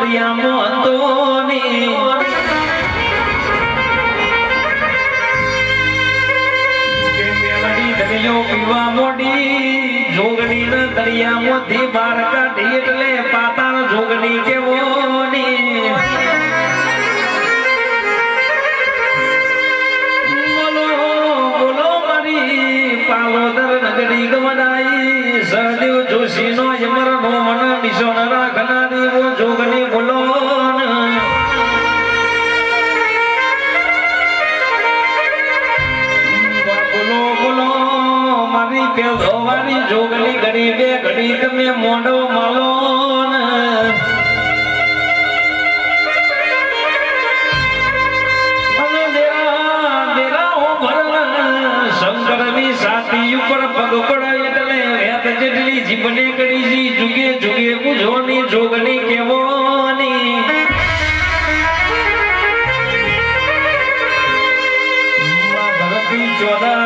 દરિયામાં હતો ને કે મેલડી દરિયો પીવા મોડી જોગણી ના દરિયામાંથી બહાર કાઢી એટલે પાતાળ જોગણી કેવો ને પાલોદર નગરી ગમનાઈ સહદેવ જોશી નો યમર નો મન નિશોન રાખનારી વો જોગની બોલો બોલો બોલો મારી પેલવારી જોગની ઘડી બે ઘડી તમે મોઢો માલો સાથી ઉપર પગ પડાય એટલે વેત જેટલી જીભને કરી જી જુગે જુગે પૂજોની જોગની કેવોની ધરતી ચોદા